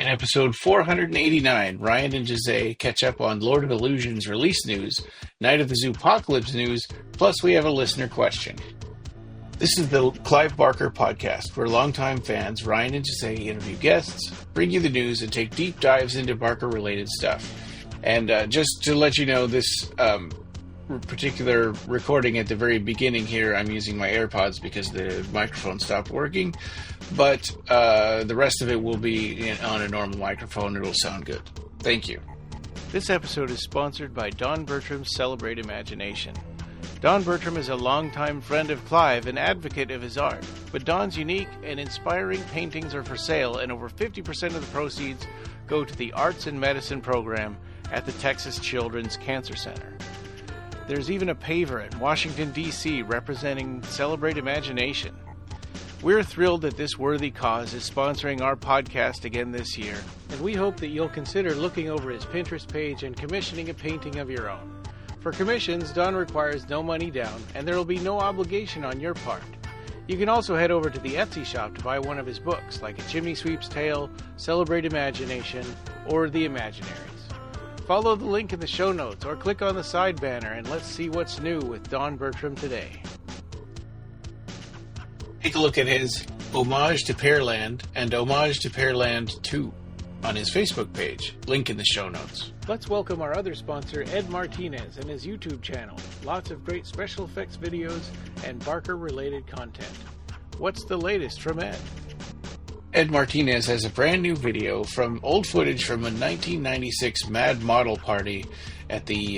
In episode 489, Ryan and Jose catch up on Lord of Illusion's release news, Night of the Zoopocalypse news, plus we have a listener question. This is the Clive Barker Podcast, where longtime fans Ryan and Jose interview guests, bring you the news, and take deep dives into Barker-related stuff. And just to let you know, this particular recording at the very beginning here, I'm using my AirPods because the microphone stopped working, but the rest of it will be on a normal microphone. It'll sound good. Thank you. This episode is sponsored by Don Bertram's Celebrate Imagination. Don Bertram is a longtime friend of Clive and advocate of his art, but Don's unique and inspiring paintings are for sale, and over 50% of the proceeds go to the Arts and Medicine program at the Texas Children's Cancer Center. There's even a paver in Washington, D.C. representing Celebrate Imagination. We're thrilled that this worthy cause is sponsoring our podcast again this year, and we hope that you'll consider looking over his Pinterest page and commissioning a painting of your own. For commissions, Don requires no money down, and there will be no obligation on your part. You can also head over to the Etsy shop to buy one of his books, like A Chimney Sweep's Tale, Celebrate Imagination, or The Imaginaries. Follow the link in the show notes, or click on the side banner, and let's see what's new with Don Bertram today. Take a look at his Homage to Pearland and Homage to Pearland 2 on his Facebook page. Link in the show notes. Let's welcome our other sponsor, Ed Martinez, and his YouTube channel. Lots of great special effects videos and Barker-related content. What's the latest from Ed? Ed Martinez has a brand new video from old footage from a 1996 Mad Model party at the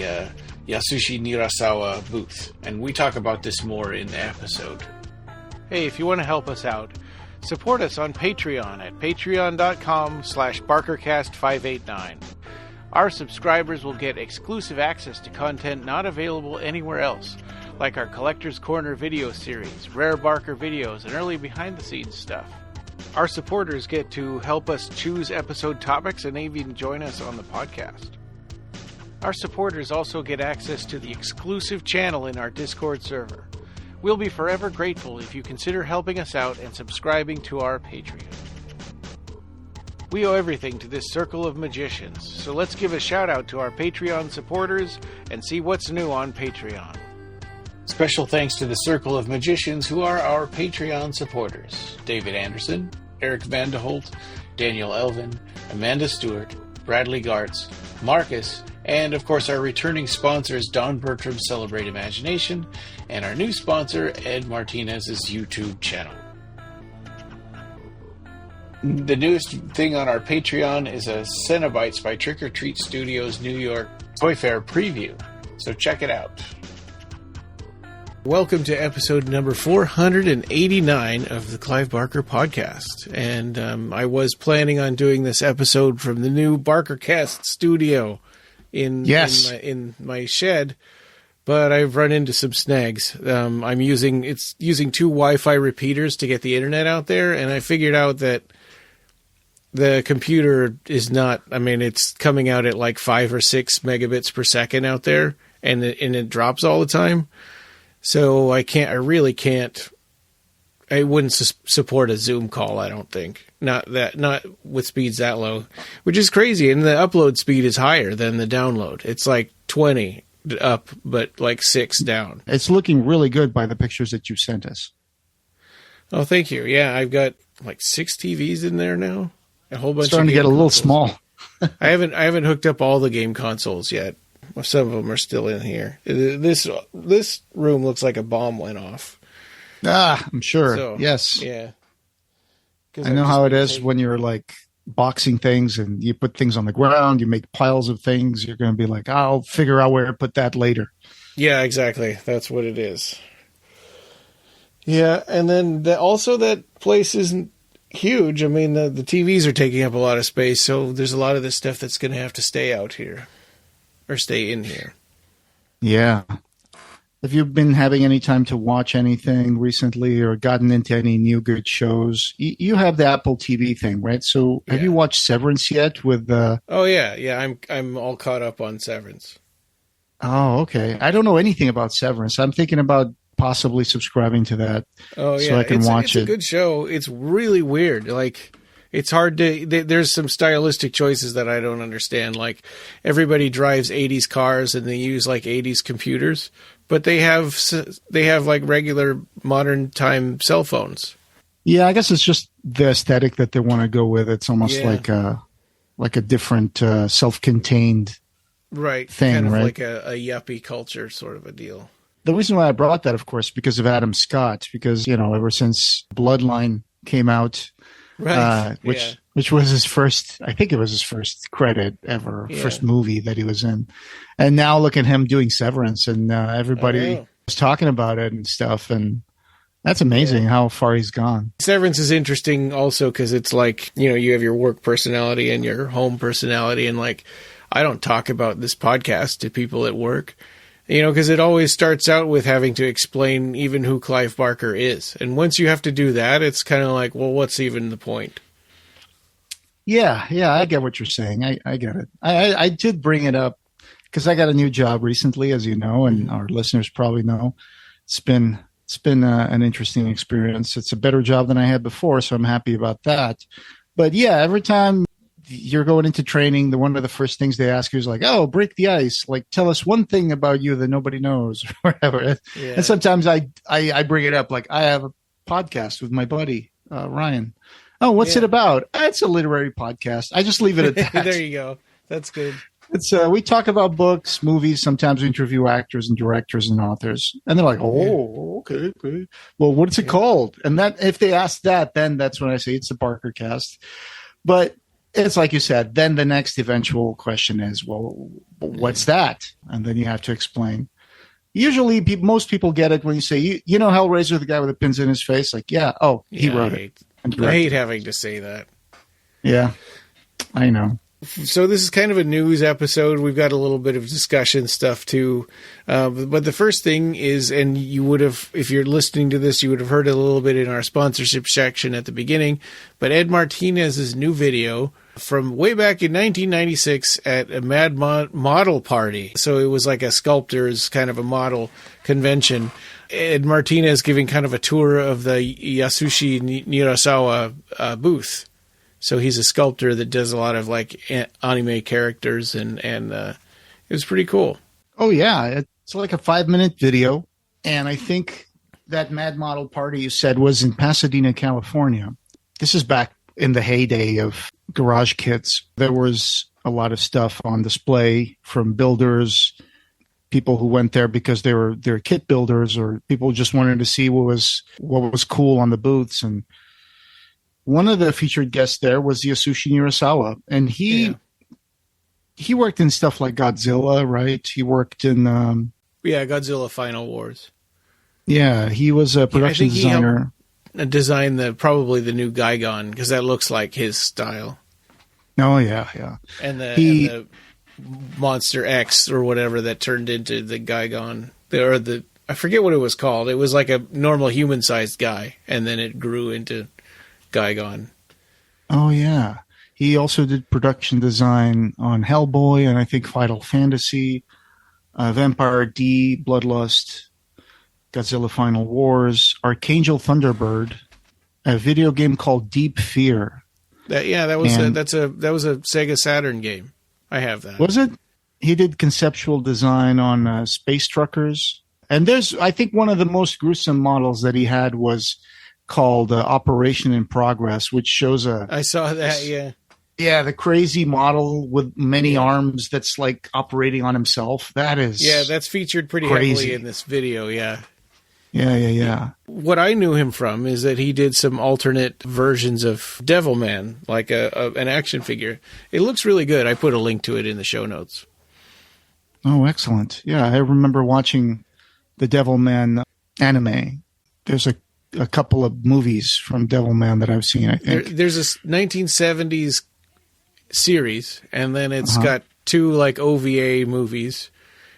Yasushi Nirasawa booth. And we talk about this more in the episode. Hey, if you want to help us out, support us on Patreon at patreon.com/BarkerCast589. Our subscribers will get exclusive access to content not available anywhere else, like our Collector's Corner video series, rare Barker videos, and early behind-the-scenes stuff. Our supporters get to help us choose episode topics and even join us on the podcast. Our supporters also get access to the exclusive channel in our Discord server. We'll be forever grateful if you consider helping us out and subscribing to our Patreon. We owe everything to this circle of magicians, so let's give a shout out to our Patreon supporters and see what's new on Patreon. Special thanks to the circle of magicians who are our Patreon supporters: David Anderson, Eric Vanderholt, Daniel Elvin, Amanda Stewart, Bradley Gartz, Marcus, and of course our returning sponsors Don Bertram's Celebrate Imagination and our new sponsor Ed Martinez's YouTube channel. The newest thing on our Patreon is a Cenobites by Trick or Treat Studios New York Toy Fair preview, so check it out. Welcome to episode number 489 of the Clive Barker Podcast. And I was planning on doing this episode from the new BarkerCast studio in my shed, but I've run into some snags. It's using two Wi-Fi repeaters to get the internet out there, and I figured out that the computer is not, it's coming out at like 5 or 6 megabits per second out there, and it drops all the time. So I wouldn't support a Zoom call, I don't think. Not with speeds that low, which is crazy. And the upload speed is higher than the download. It's like 20 up, but like 6 down. It's looking really good by the pictures that you sent us. Oh, thank you. Yeah, I've got like 6 TVs in there now. A whole bunch. Starting to get a little small. I haven't hooked up all the game consoles yet. Some of them are still in here. This room looks like a bomb went off. I'm sure. So, yes. Yeah. I know how it is when you're like boxing things and you put things on the ground, you make piles of things. You're going to be like, I'll figure out where to put that later. Yeah, exactly. That's what it is. Yeah, and then also that place isn't huge. The TVs are taking up a lot of space, so there's a lot of this stuff that's going to have to stay out here. Or stay in here. Yeah. Have you been having any time to watch anything recently or gotten into any new good shows? You have the Apple TV thing, right? So have you watched Severance yet? Oh, yeah. I'm all caught up on Severance. Oh, okay. I don't know anything about Severance. I'm thinking about possibly subscribing to that so I can watch it. It's a good show. It's really weird. Like, It's hard to, there's some stylistic choices that I don't understand. Like everybody drives 80s cars and they use like 80s computers, but they have like regular modern time cell phones. Yeah, I guess it's just the aesthetic that they want to go with. It's almost like a different self-contained thing, kind of right? like a yuppie culture sort of a deal. The reason why I brought that, of course, because of Adam Scott, because, ever since Bloodline came out, which was his first, I think it was his first credit ever, first movie that he was in. And now look at him doing Severance, and everybody was talking about it and stuff. And that's amazing how far he's gone. Severance is interesting also because it's like, you have your work personality and your home personality. And like, I don't talk about this podcast to people at work. Because it always starts out with having to explain even who Clive Barker is. And once you have to do that, it's kind of like, well, what's even the point? Yeah, I get what you're saying. I get it. I did bring it up because I got a new job recently, as you know, and our listeners probably know. It's been an interesting experience. It's a better job than I had before, so I'm happy about that. But yeah, every time you're going into training, one of the first things they ask you is like, oh, break the ice. Like, tell us one thing about you that nobody knows or whatever. Yeah. And sometimes I bring it up. Like, I have a podcast with my buddy, Ryan. Oh, what's it about? It's a literary podcast. I just leave it at that. There you go. That's good. It's we talk about books, movies. Sometimes we interview actors and directors and authors. And they're like, oh, okay. Well, what's it called? And that if they ask that, then that's when I say it's the Barker Cast. But it's like you said, then the next eventual question is, well, what's that? And then you have to explain. Usually, most people get it when you say, you know Hellraiser, the guy with the pins in his face? Like, yeah, he wrote it. I hate having to say that. Yeah, I know. So this is kind of a news episode. We've got a little bit of discussion stuff too. But the first thing is, and you would have, if you're listening to this, you would have heard it a little bit in our sponsorship section at the beginning, but Ed Martinez's new video from way back in 1996 at a Mad Model Party. So it was like a sculptor's kind of a model convention. Ed Martinez giving kind of a tour of the Yasushi Nirasawa booth. So he's a sculptor that does a lot of like anime characters, and it was pretty cool. Oh yeah, it's like a 5-minute video, and I think that Mad Model Party you said was in Pasadena, California. This is back in the heyday of garage kits. There was a lot of stuff on display from builders, people who went there because they're kit builders, or people just wanted to see what was cool on the booths. And one of the featured guests there was Yasushi Nirasawa, and he worked in stuff like Godzilla, right? He worked in Godzilla Final Wars. Yeah, he was a production designer. Designed probably the new Gigon, because that looks like his style. Oh yeah. And the Monster X or whatever that turned into the Gigon, I forget what it was called. It was like a normal human-sized guy, and then it grew into Gigon. Oh yeah, he also did production design on Hellboy and I think Final Fantasy, Vampire D, Bloodlust, Godzilla Final Wars, Archangel Thunderbird, a video game called Deep Fear. That was a Sega Saturn game. I have that. Was it? He did conceptual design on Space Truckers, and I think one of the most gruesome models that he had was called Operation in Progress, which shows I saw that, yeah. Yeah, the crazy model with many arms that's like operating on himself. That's featured pretty heavily in this video, yeah. Yeah. What I knew him from is that he did some alternate versions of Devilman, like an action figure. It looks really good. I put a link to it in the show notes. Oh, excellent. Yeah, I remember watching the Devilman anime. There's a couple of movies from Devilman that I've seen, I think. There's this 1970s series, and then it's got 2 like OVA movies,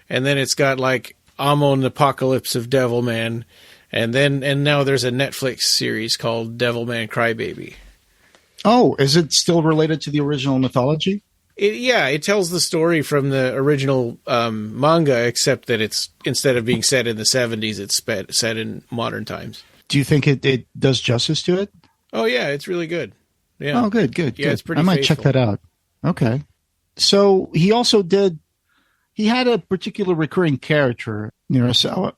and then it's got like Amon Apocalypse of Devilman, and now there's a Netflix series called Devilman Crybaby. Oh, is it still related to the original mythology? It tells the story from the original manga, except that it's, instead of being set in the 70s, it's set in modern times. Do you think it does justice to it? Oh, yeah, it's really good. Yeah. Oh, good. Yeah, it's pretty I might check faithful. that out. Okay. So he had a particular recurring character, Nirasawa,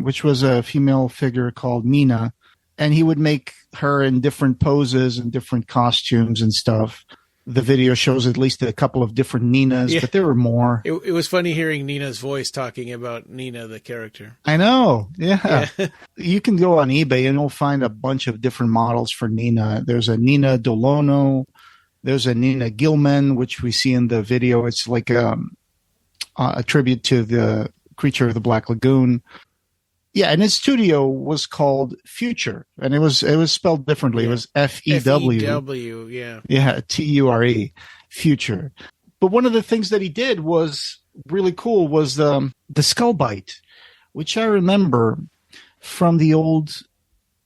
which was a female figure called Nina, and he would make her in different poses and different costumes and stuff. The video shows at least a couple of different Ninas, but there were more. It was funny hearing Nina's voice talking about Nina, the character. I know. Yeah. You can go on eBay and you'll find a bunch of different models for Nina. There's a Nina Dolono. There's a Nina Gilman, which we see in the video. It's like a tribute to the creature of the Black Lagoon. Yeah, and his studio was called Future, and it was spelled differently. Yeah. It was Few. F-E-W, yeah. Yeah, Ture, Future. But one of the things that he did was really cool was the skull bite, which I remember from the old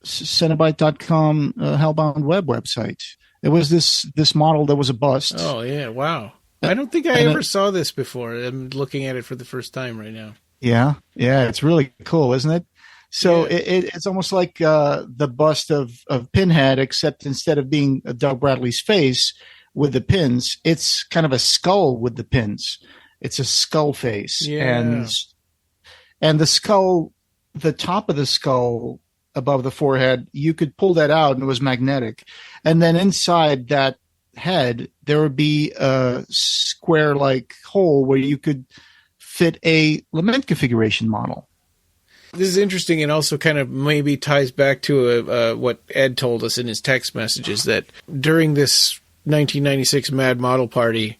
Cenobite.com Hellbound web website. There was this model that was a bust. Oh, yeah, wow. I don't think I ever saw this before. I'm looking at it for the first time right now. Yeah, it's really cool, isn't it? So it's almost like the bust of Pinhead, except instead of being Doug Bradley's face with the pins, it's kind of a skull with the pins. It's a skull face, and the skull, the top of the skull above the forehead, you could pull that out, and it was magnetic. And then inside that head, there would be a square-like hole where you could fit a lament configuration model. This is interesting, and also kind of maybe ties back to what Ed told us in his text messages, that during this 1996 Mad Model Party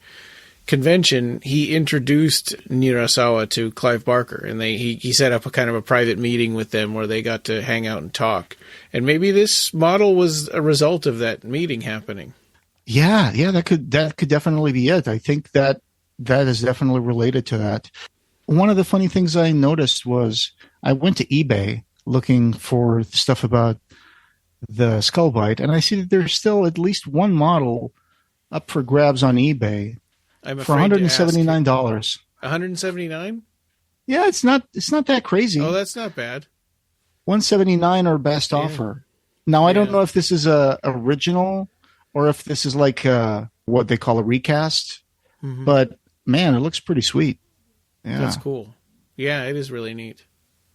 convention, he introduced Nirasawa to Clive Barker, and he set up a kind of a private meeting with them where they got to hang out and talk. And maybe this model was a result of that meeting happening. Yeah, that could definitely be it. I think that is definitely related to that. One of the funny things I noticed was I went to eBay looking for stuff about the skull bite, and I see that there's still at least one model up for grabs on eBay for $179. $179? Yeah, it's not that crazy. Oh, that's not bad. $179 or best offer. Now, I don't know if this is a original or if this is like what they call a recast, but man, it looks pretty sweet. Yeah. That's cool. Yeah, it is really neat.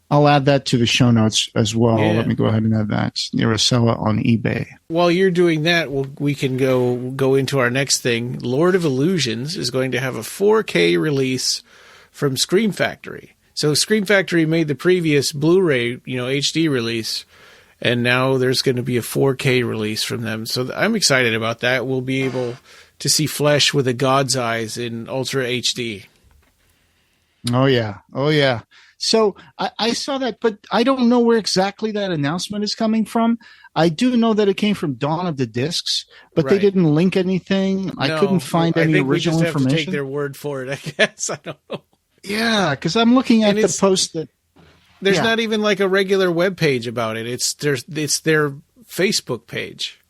I'll add that to the show notes as well. Yeah. Let me go ahead and add that. Nirasawa on eBay. While you're doing that, we can go into our next thing. Lord of Illusions is going to have a 4K release from Scream Factory. So Scream Factory made the previous Blu-ray, HD release, and now there's going to be a 4K release from them. So I'm excited about that. We'll be able to see flesh with a god's eyes in Ultra HD. Oh, yeah. So I saw that, but I don't know where exactly that announcement is coming from. I do know that it came from Dawn of the Discs, but they didn't link anything. I couldn't find any original information. I think we just have to take their word for it, I guess. I don't know. Yeah, because I'm looking at the post that... There's not even like a regular web page about it. It's their Facebook page.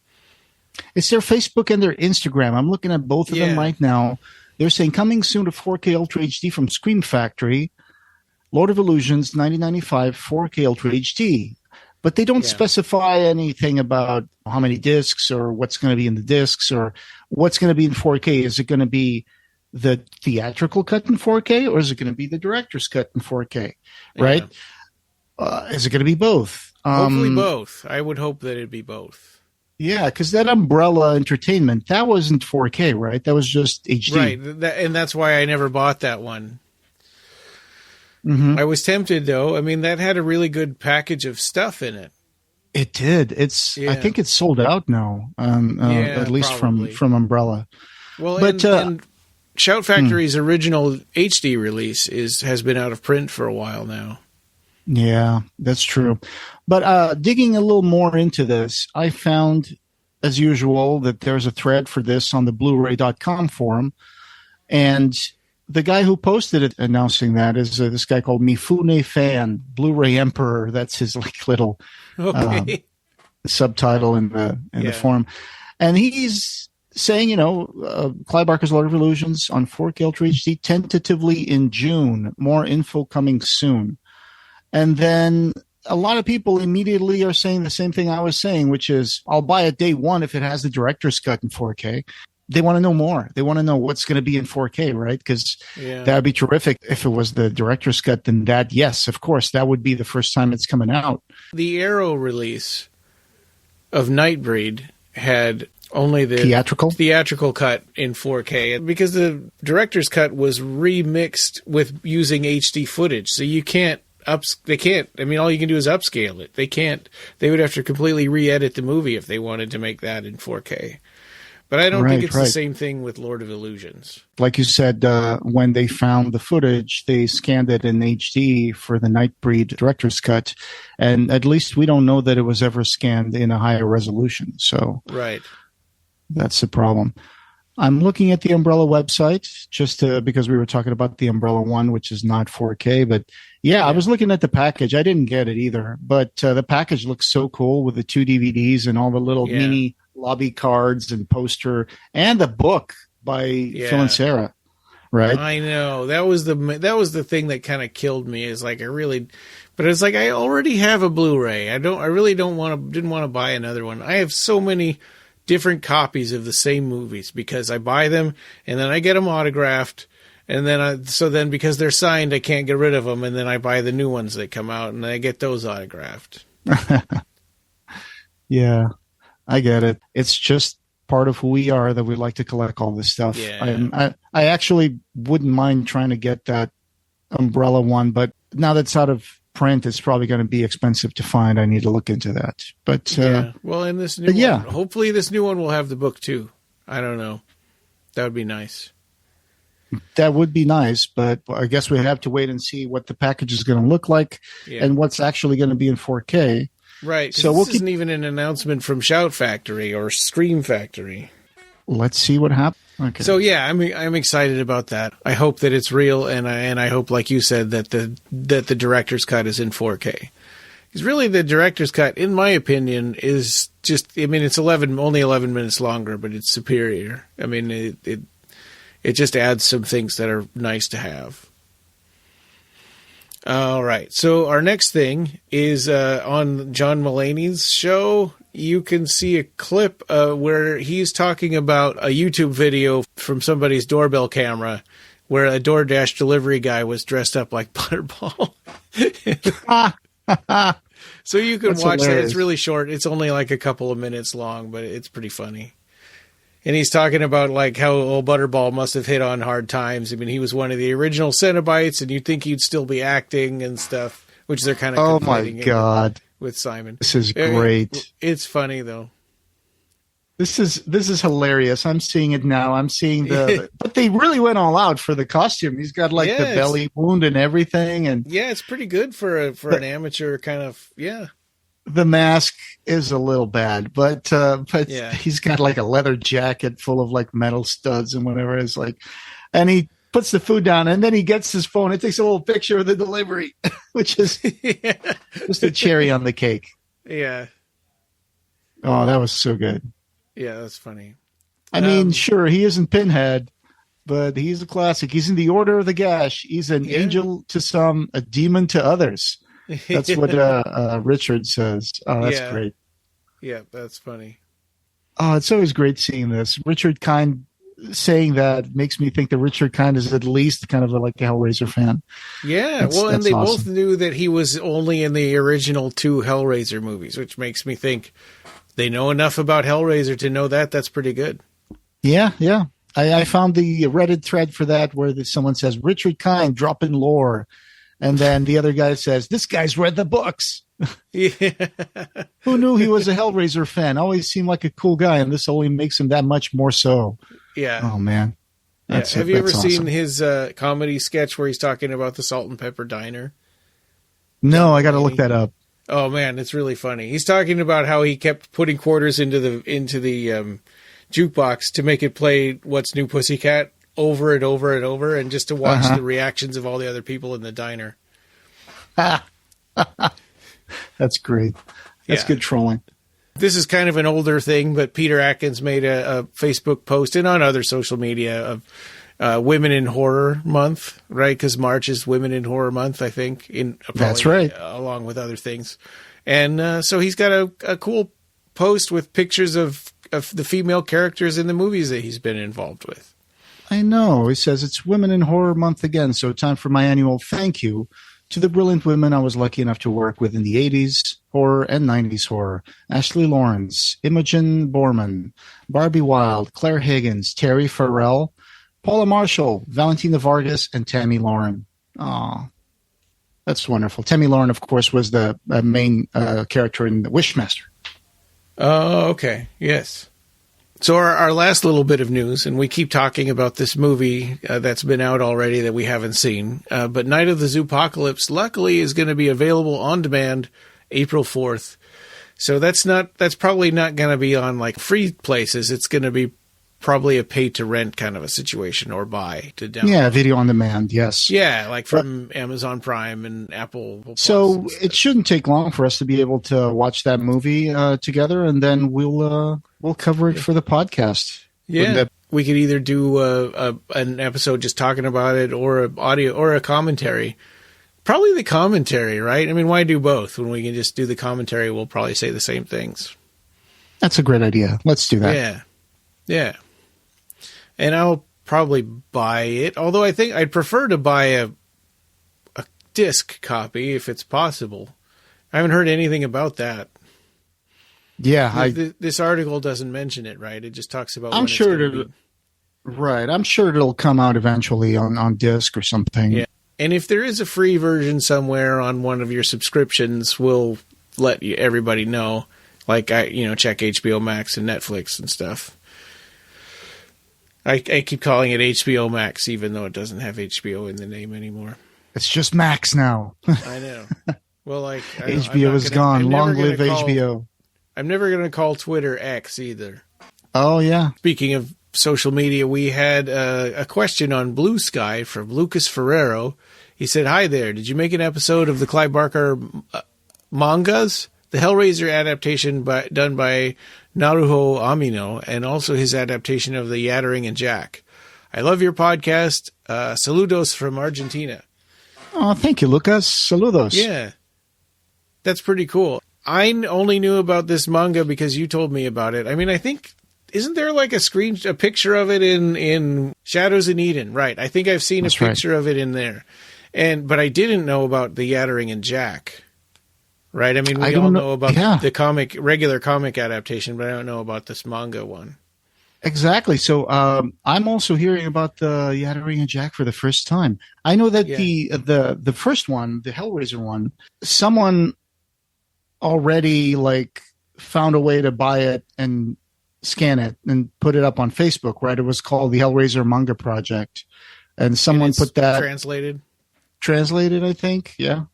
It's their Facebook and their Instagram. I'm looking at both of them right now. They're saying coming soon to 4K Ultra HD from Scream Factory, Lord of Illusions 1995 4K Ultra HD. But they don't specify anything about how many discs or what's going to be in the discs or what's going to be in 4K. Is it going to be the theatrical cut in 4K or is it going to be the director's cut in 4K? Right? Is it going to be both? Hopefully both. I would hope that it'd be both. Yeah, because that Umbrella Entertainment, that wasn't 4K, right? That was just HD. Right, and that's why I never bought that one. I was tempted, though. I mean, that had a really good package of stuff in it. It did. I think it's sold out now, at least from Umbrella. Well, and Shout Factory's original HD release has been out of print for a while now. Yeah, that's true. But digging a little more into this, I found, as usual, that there's a thread for this on the Blu-ray.com forum. And the guy who posted it announcing that is this guy called Mifune Fan, Blu-ray Emperor. That's his little subtitle in the forum. And he's saying, Clive Barker's Lord of Illusions on 4K Ultra HD tentatively in June. More info coming soon. And then a lot of people immediately are saying the same thing I was saying, which is I'll buy it day one if it has the director's cut in 4K. They want to know more. They want to know what's going to be in 4K, right? Because that would be terrific. If it was the director's cut, then that, yes, of course, that would be the first time it's coming out. The Arrow release of Nightbreed had only the theatrical cut in 4K because the director's cut was remixed with using HD footage. So you can't all you can do is upscale it. They would have to completely re-edit the movie if they wanted to make that in 4K. But I don't think it's the same thing with Lord of Illusions. Like you said, when they found the footage, they scanned it in HD for the Nightbreed director's cut. And at least we don't know that it was ever scanned in a higher resolution. So that's the problem. I'm looking at the Umbrella website just because we were talking about the Umbrella one, which is not 4K. But I was looking at the package. I didn't get it either. But the package looks so cool with the 2 DVDs and all the little mini lobby cards and poster and the book by Phil and Sarah, right? I know that was the thing that kind of killed me. Is like but it's like I already have a Blu-ray. didn't want to buy another one. I have so many different copies of the same movies because I buy them and then I get them autographed, and then because they're signed, I can't get rid of them, and then I buy the new ones that come out and I get those autographed. Yeah. I get it. It's just part of who we are that we like to collect all this stuff. Yeah. I actually wouldn't mind trying to get that Umbrella one, but now that's out of print, it's probably going to be expensive to find. I need to look into that. But well, and this new one, hopefully this new one will have the book too. I don't know. That would be nice. That would be nice, but I guess we have to wait and see what the package is going to look like and what's actually going to be in 4K. Right. So this isn't even an announcement from Shout Factory or Scream Factory. Let's see what happens. Okay. So I'm excited about that. I hope that it's real, and I hope, like you said, that the director's cut is in 4K. Because really, the director's cut, in my opinion, is just. I mean, it's only 11 minutes longer, but it's superior. I mean, it just adds some things that are nice to have. All right. So our next thing is on John Mulaney's show. You can see a clip where he's talking about a YouTube video from somebody's doorbell camera where a Doordash delivery guy was dressed up like Butterball. So you can watch that. It's really short. It's only like a couple of minutes long, but it's pretty funny. And he's talking about like how old Butterball must have hit on hard times. I mean, he was one of the original Cenobites, and you'd think he'd still be acting and stuff, which they're kind of oh my god with Simon. This is great. It's funny though. This is hilarious. I'm seeing it now. I'm seeing but they really went all out for the costume. He's got like the belly wound and everything, and it's pretty good for an amateur kind of The mask is a little bad, but he's got like a leather jacket full of like metal studs and whatever. It's like, and he puts the food down and then he gets his phone and takes a little picture of the delivery, which is just a cherry on the cake. Yeah. Oh, that was so good. Yeah, that's funny. I mean, sure, he isn't Pinhead, but he's a classic. He's in the Order of the Gash. He's an angel to some, a demon to others. That's what Richard says. Oh, that's great. Yeah, that's funny. Oh, it's always great seeing this. Richard Kind saying that makes me think that Richard Kind is at least kind of like a Hellraiser fan. Yeah, and they both knew that he was only in the original 2 Hellraiser movies, which makes me think they know enough about Hellraiser to know that. That's pretty good. Yeah. I found the Reddit thread for that where someone says, Richard Kind dropping lore. And then the other guy says, this guy's read the books. Yeah. Who knew he was a Hellraiser fan? Always seemed like a cool guy, and this only makes him that much more so. Yeah. Oh, man. Have you ever seen his comedy sketch where he's talking about the Salt and Pepper Diner? No, I got to look that up. Oh, man, it's really funny. He's talking about how he kept putting quarters into the jukebox to make it play What's New Pussycat over and over and over, and just to watch the reactions of all the other people in the diner. That's great. That's good trolling. This is kind of an older thing, but Peter Atkins made a Facebook post and on other social media of Women in Horror Month, right? Because March is Women in Horror Month, I think. That's right. Along with other things. And so he's got a cool post with pictures of the female characters in the movies that he's been involved with. I know. He says it's Women in Horror Month again, so time for my annual thank you to the brilliant women I was lucky enough to work with in the 80s horror and 90s horror. Ashley Lawrence, Imogen Borman, Barbie Wilde, Claire Higgins, Terry Farrell, Paula Marshall, Valentina Vargas, and Tammy Lauren. Aw, that's wonderful. Tammy Lauren, of course, was the main character in The Wishmaster. Oh, okay. Yes. So our last little bit of news, and we keep talking about this movie that's been out already that we haven't seen, but Night of the Zoopocalypse, luckily, is going to be available on demand April 4th. So that's probably not going to be on like free places. It's going to be probably a pay to rent kind of a situation, or buy to download. Yeah, video on demand, yes. Yeah, like from Amazon Prime and Apple Plus. So it shouldn't take long for us to be able to watch that movie together, and then we'll cover it for the podcast. Yeah, we could either do an episode just talking about it, or an audio, or a commentary. Probably the commentary, right? I mean, why do both when we can just do the commentary? We'll probably say the same things. That's a great idea. Let's do that. Yeah. And I'll probably buy it, although I think I'd prefer to buy a disc copy if it's possible. I haven't heard anything about that. Yeah, this article doesn't mention it, right? It just talks about. I'm sure it'll come out eventually on disc or something. Yeah, and if there is a free version somewhere on one of your subscriptions, we'll let everybody know. Like check HBO Max and Netflix and stuff. I keep calling it HBO Max, even though it doesn't have HBO in the name anymore. It's just Max now. I know. Well, HBO is gone. Long live HBO. I'm never going to call Twitter X either. Oh, yeah. Speaking of social media, we had a question on BlueSky from Lucas Ferrero. He said, "Hi there. Did you make an episode of the Clive Barker mangas? The Hellraiser adaptation done by Naruho Amino, and also his adaptation of the Yattering and Jack. I love your podcast. Saludos from Argentina." Oh, thank you, Lucas. Saludos. Yeah. That's pretty cool. I only knew about this manga because you told me about it. I mean, I think, isn't there like a picture of it in Shadows in Eden? Right. I think I've seen a picture of it in there. But I didn't know about the Yattering and Jack. Right? I mean, we all know about the regular comic adaptation, but I don't know about this manga one. Exactly. So I'm also hearing about the Yattering and Jack for the first time. I know that the first one, the Hellraiser one, someone already found a way to buy it and scan it and put it up on Facebook, right? It was called the Hellraiser Manga Project. And someone put that... Translated, I think. Yeah.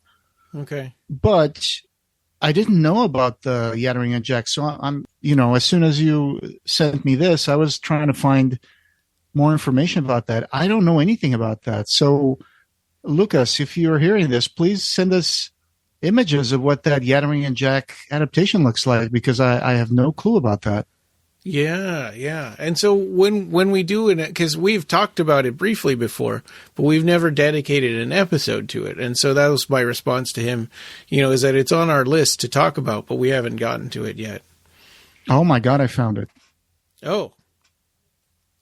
Okay. But I didn't know about the Yattering and Jack. So I'm, as soon as you sent me this, I was trying to find more information about that. I don't know anything about that. So, Lucas, if you're hearing this, please send us images of what that Yattering and Jack adaptation looks like, because I have no clue about that. Yeah. And so when we do it, because we've talked about it briefly before, but we've never dedicated an episode to it. And so that was my response to him, is that it's on our list to talk about, but we haven't gotten to it yet. Oh my God, I found it. Oh.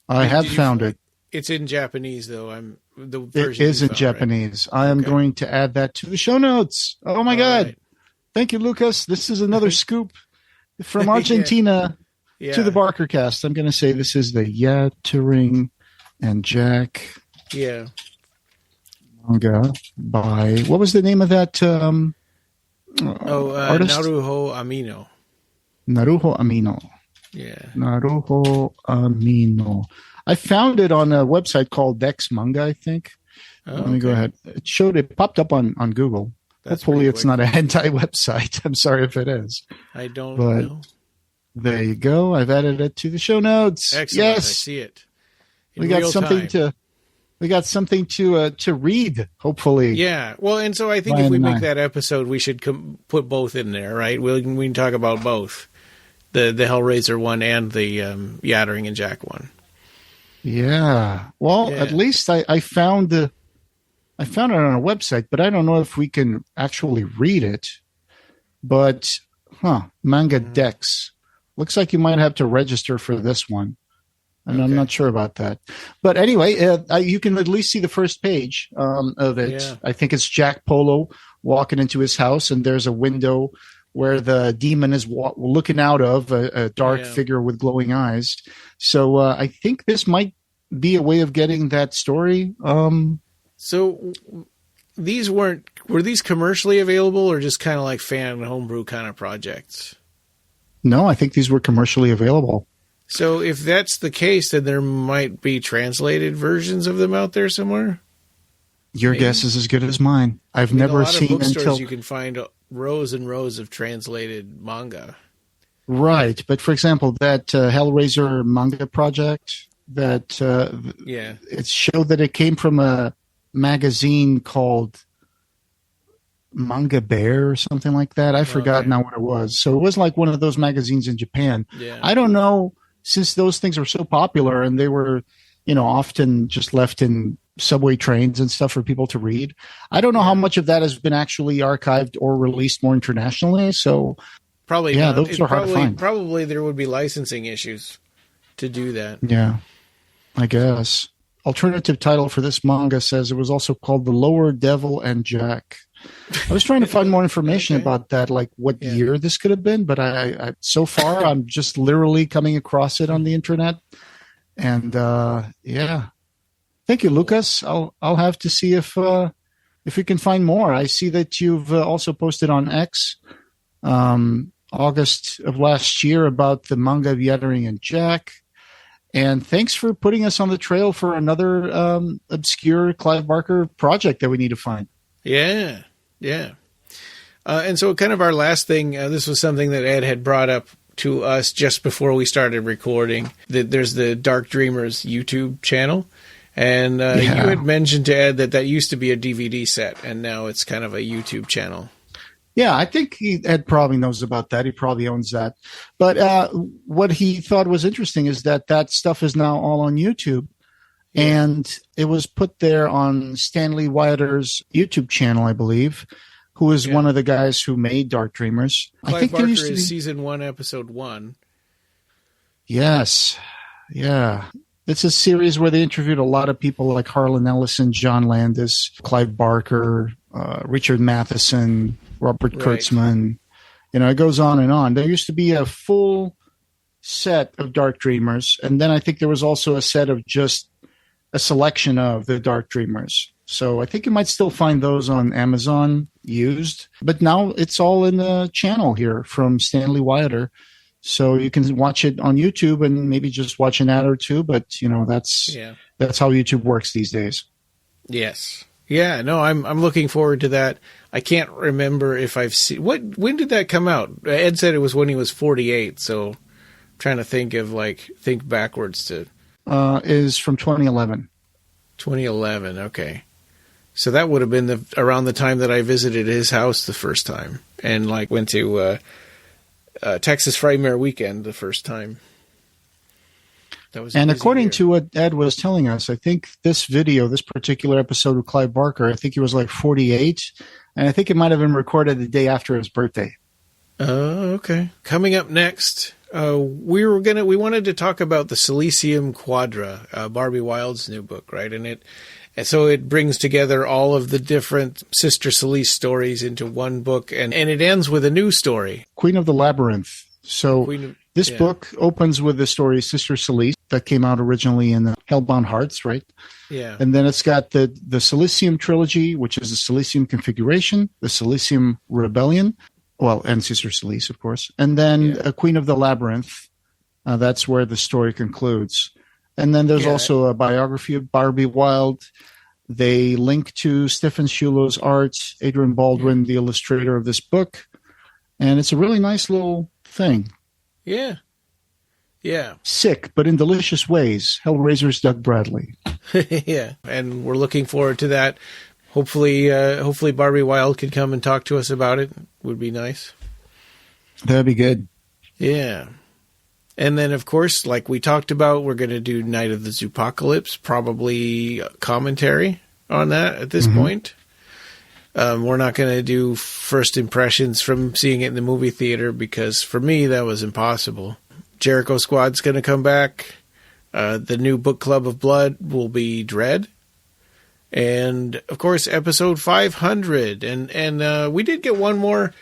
I have found it. It's in Japanese, though. It is in Japanese. Right? I am going to add that to the show notes. Oh my God. Right. Thank you, Lucas. This is another scoop from Argentina. Yeah. To the Barker cast. I'm going to say this is the Yattering and Jack manga by, what was the name of that artist? Naruho Amino. Naruho Amino. Yeah. Naruho Amino. I found it on a website called Dex Manga, I think. Oh, Let me go ahead. It popped up on Google. Hopefully it's not a hentai website. I'm sorry if it is. I don't know. There you go. I've added it to the show notes. Excellent. Yes, I see it. We got something to read. Hopefully. Yeah. Well, and so I think if we make that episode, we should put both in there, right? We can talk about both, the Hellraiser one and the Yattering and Jack one. Yeah. Well, Yeah. at least I found it on a website, but I don't know if we can actually read it. But, manga Dex. Looks like you might have to register for this one. And I'm not sure about that. But anyway, you can at least see the first page of it. Yeah. I think it's Jack Polo walking into his house, and there's a window where the demon is looking out of, a dark figure with glowing eyes. So I think this might be a way of getting that story. So were these commercially available or just kind of like fan homebrew kind of projects? No, I think these were commercially available. So if that's the case, then there might be translated versions of them out there somewhere? Your guess is as good as mine. I've never seen bookstores you can find rows and rows of translated manga. Right, but for example, that Hellraiser manga project, that it showed that it came from a magazine called Manga Bear or something like that. I forgot now what it was. So it was like one of those magazines in Japan. Yeah. I don't know, since those things were so popular and they were, often just left in subway trains and stuff for people to read. I don't know how much of that has been actually archived or released more internationally. So probably not. Those are hard to find. Probably there would be licensing issues to do that. Yeah, I guess. Alternative title for this manga says it was also called The Lower Devil and Jack. I was trying to find more information about that, like what year this could have been, but I so far I'm just literally coming across it on the internet. And thank you, Lucas. I'll have to see if we can find more. I see that you've also posted on X, August of last year, about the manga of Yattering and Jack. And thanks for putting us on the trail for another obscure Clive Barker project that we need to find. Yeah. And so kind of our last thing, this was something that Ed had brought up to us just before we started recording. There's the Dark Dreamers YouTube channel. And you had mentioned to Ed that used to be a DVD set, and now it's kind of a YouTube channel. Yeah, I think Ed probably knows about that. He probably owns that. But what he thought was interesting is that stuff is now all on YouTube. And it was put there on Stanley Wyatter's YouTube channel, I believe, who is one of the guys who made Dark Dreamers. Clive I think Barker there used to be season 1, episode 1. Yes. Yeah. It's a series where they interviewed a lot of people like Harlan Ellison, John Landis, Clive Barker, Richard Matheson, Robert Kurtzman. It goes on and on. There used to be a full set of Dark Dreamers. And then I think there was also a set of just a selection of the Dark Dreamers. So I think you might still find those on Amazon used. But now it's all in the channel here from Stanley Wyatter. So you can watch it on YouTube and maybe just watch an ad or two. But, that's how YouTube works these days. Yes. Yeah, no, I'm looking forward to that. I can't remember if I've seen... When did that come out? Ed said it was when he was 48, so I'm trying to think backwards to... Is from 2011. 2011, okay. So that would have been around the time that I visited his house the first time and went to Texas Frightmare Weekend the first time. And according to what Ed was telling us, I think this particular episode of Clive Barker, I think he was 48, and I think it might have been recorded the day after his birthday. Oh, okay. Coming up next, we wanted to talk about the Silesium Quadra, Barbie Wilde's new book, right? And so it brings together all of the different Sister Celeste stories into one book, and it ends with a new story, Queen of the Labyrinth. So this book opens with the story Sister Celeste that came out originally in the Hellbound Hearts, right? Yeah. And then it's got the Silesium trilogy, which is the Silesium Configuration, the Silesium Rebellion, and Sister Celeste, of course. And then Queen of the Labyrinth. That's where the story concludes. And then there's also a biography of Barbie Wilde. They link to Stephen Shulo's art, Adrian Baldwin, the illustrator of this book. And it's a really nice little thing. Yeah. Yeah. Sick, but in delicious ways. Hellraiser's Doug Bradley. Yeah. And we're looking forward to that. Hopefully Barbie Wilde can come and talk to us about it. Would be nice. That'd be good. Yeah. And then, of course, like we talked about, we're going to do Night of the Zoopocalypse, probably commentary on that at this point. We're not going to do first impressions from seeing it in the movie theater because for me, that was impossible. Jericho Squad's going to come back. The new book club of Blood will be Dread. And, of course, episode 500. And we did get one more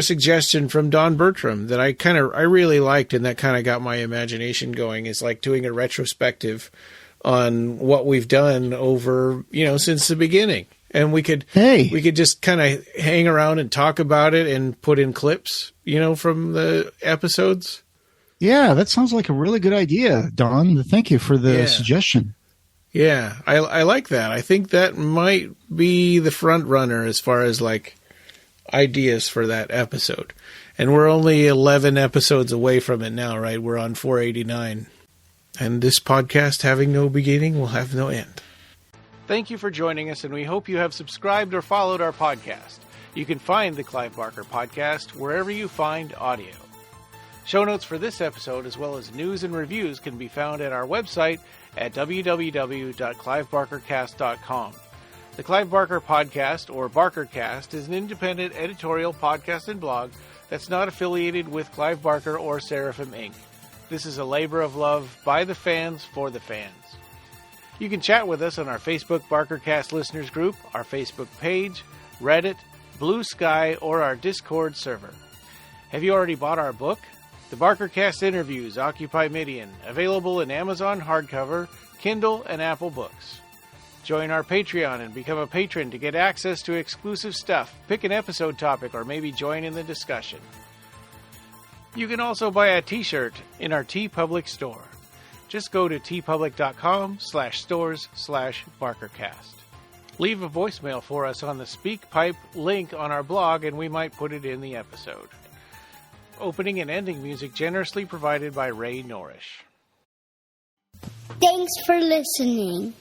suggestion from Don Bertram that I really liked, and that kind of got my imagination going, is like doing a retrospective on what we've done over, since the beginning. And we could just kind of hang around and talk about it and put in clips, from the episodes. Yeah, that sounds like a really good idea, Don. Thank you for the suggestion. Yeah, I like that. I think that might be the front runner as far as like ideas for that episode. And we're only 11 episodes away from it now, right? We're on 489. And this podcast, having no beginning, will have no end. Thank you for joining us, and we hope you have subscribed or followed our podcast. You can find the Clive Barker Podcast wherever you find audio. Show notes for this episode, as well as news and reviews, can be found at our website at www.clivebarkercast.com. The Clive Barker Podcast, or BarkerCast, is an independent editorial podcast and blog that's not affiliated with Clive Barker or Seraphim Inc. This is a labor of love by the fans for the fans. You can chat with us on our Facebook BarkerCast listeners group, our Facebook page, Reddit, BlueSky, or our Discord server. Have you already bought our book? The BarkerCast Interviews Occupy Midian, available in Amazon hardcover, Kindle, and Apple Books. Join our Patreon and become a patron to get access to exclusive stuff, pick an episode topic, or maybe join in the discussion. You can also buy a t-shirt in our TeePublic store. Just go to tpublic.com/stores/BarkerCast. Leave a voicemail for us on the SpeakPipe link on our blog, and we might put it in the episode. Opening and ending music generously provided by Ray Norrish. Thanks for listening.